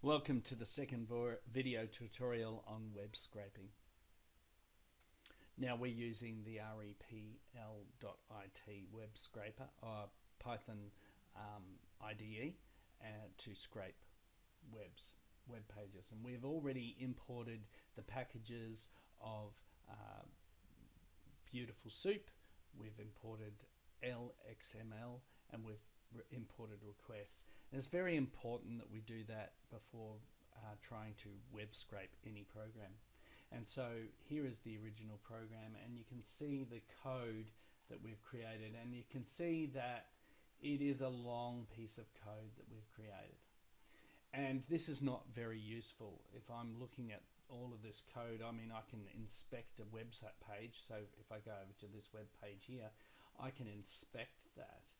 Welcome to the second video tutorial on web scraping. Now we're using the repl.it web scraper or Python IDE to scrape web pages, and we've already imported the packages of Beautiful Soup, we've imported LXML, and we've imported requests. And it's very important that we do that before trying to web scrape any program. And so here is the original program, and you can see the code that we've created, and you can see that it is a long piece of code that we've created. And this is not very useful. If I'm looking at all of this code, I mean, I can inspect a website page. So if I go over to this web page here, I can inspect that.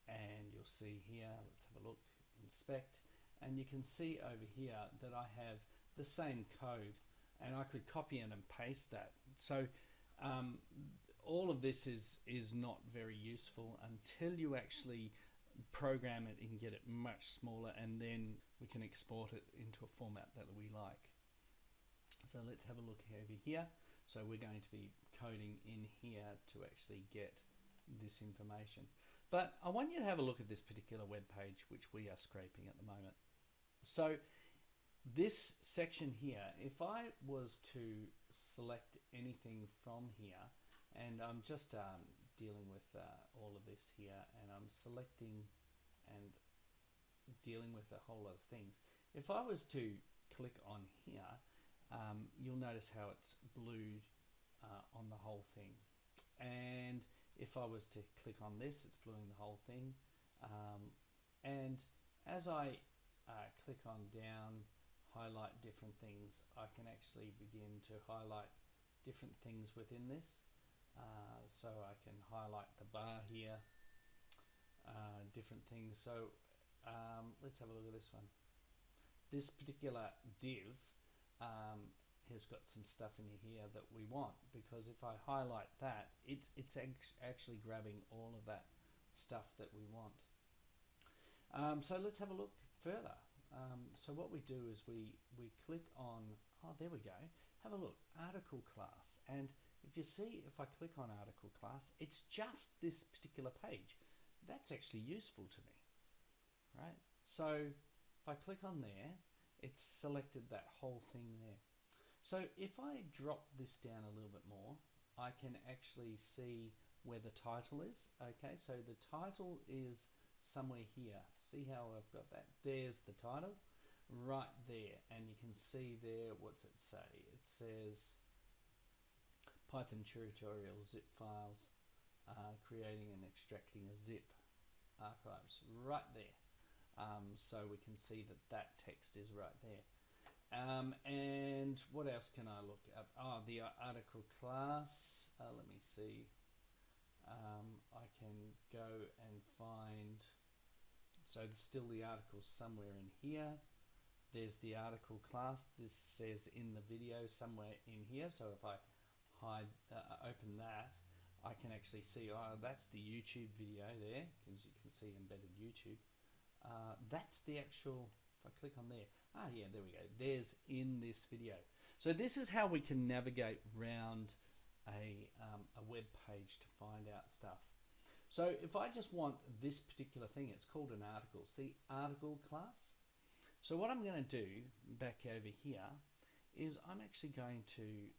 And you'll see here, let's have a look, inspect, and you can see over here that I have the same code, and I could copy it and paste that. So all of this is not very useful until you actually program it and get it much smaller, and then we can export it into a format that we like. So let's have a look over here. So we're going to be coding in here to actually get this information. But I want you to have a look at this particular web page which we are scraping at the moment. So this section here, if I was to select anything from here, and I'm just dealing with all of this here, and I'm selecting and dealing with a whole lot of things. If I was to click on here, you'll notice how it's blued on the whole thing. And if I was to click on this, it's bluing the whole thing. And as I click on down, highlight different things, I can actually begin to highlight different things within this. So I can highlight the bar here, different things. So let's have a look at this one. This particular div has got some stuff in here that we want, because if I highlight that, it's actually grabbing all of that stuff that we want. So let's have a look further. So what we do is we click on, oh, there we go, have a look, article class. And if you see, if I click on article class, it's just this particular page. That's actually useful to me, right? So if I click on there, it's selected that whole thing there. So if I drop this down a little bit more, I can actually see where the title is. Okay, so the title is somewhere here. See how I've got that? There's the title right there, and you can see there, what's it say? It says Python tutorial zip files, creating and extracting a zip archives right there. So we can see that that text is right there. And what else can I look up? Oh, the article class. Let me see. I can go and find, so there's still the article somewhere in here. There's the article class. This says in the video somewhere in here. So if I hide, open that, I can actually see, oh, that's the YouTube video there, because you can see embedded YouTube. That's the actual, if I click on there, yeah, there we go, there's in this video. So this is how we can navigate around a web page to find out stuff. So if I just want this particular thing, it's called an article. See, article class. So what I'm going to do back over here is I'm actually going to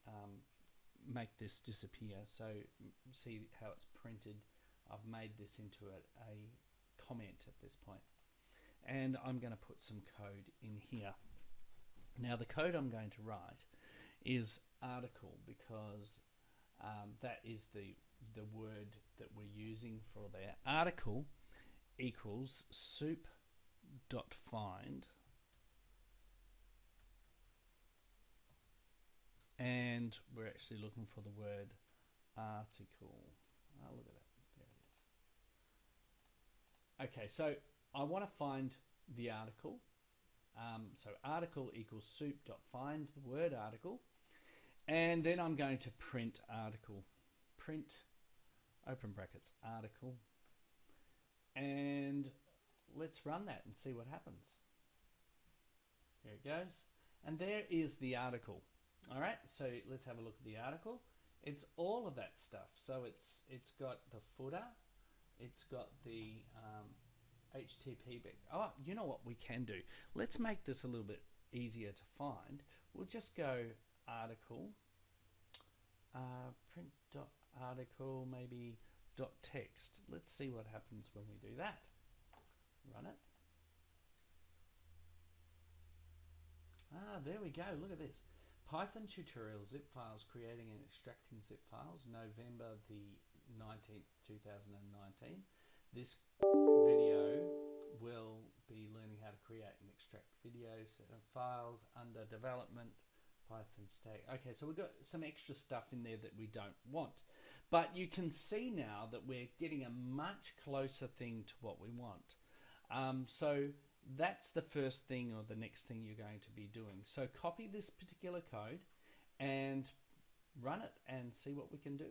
make this disappear. So see how it's printed. I've made this into a comment at this point. And I'm going to put some code in here. Now the code I'm going to write is article, because that is the word that we're using for there. Article equals soup.find, and we're actually looking for the word article. Oh, look at that, there it is. Okay, so I want to find the article. So article equals soup.find, the word article. And then I'm going to print article. Print, open brackets, article. And let's run that and see what happens. There it goes. And there is the article. All right, so let's have a look at the article. It's all of that stuff. So it's got the footer, it's got the HTTP. Oh, you know what we can do? Let's make this a little bit easier to find. We'll just go article, print.article, maybe .text. Let's see what happens when we do that. Run it. There we go. Look at this. Python tutorial zip files, creating and extracting zip files, November the 19th, 2019. This video will be learning how to create and extract videos and files under development, Python stack. Okay, so we've got some extra stuff in there that we don't want. But you can see now that we're getting a much closer thing to what we want. So that's the first thing or the next thing you're going to be doing. So copy this particular code and run it and see what we can do.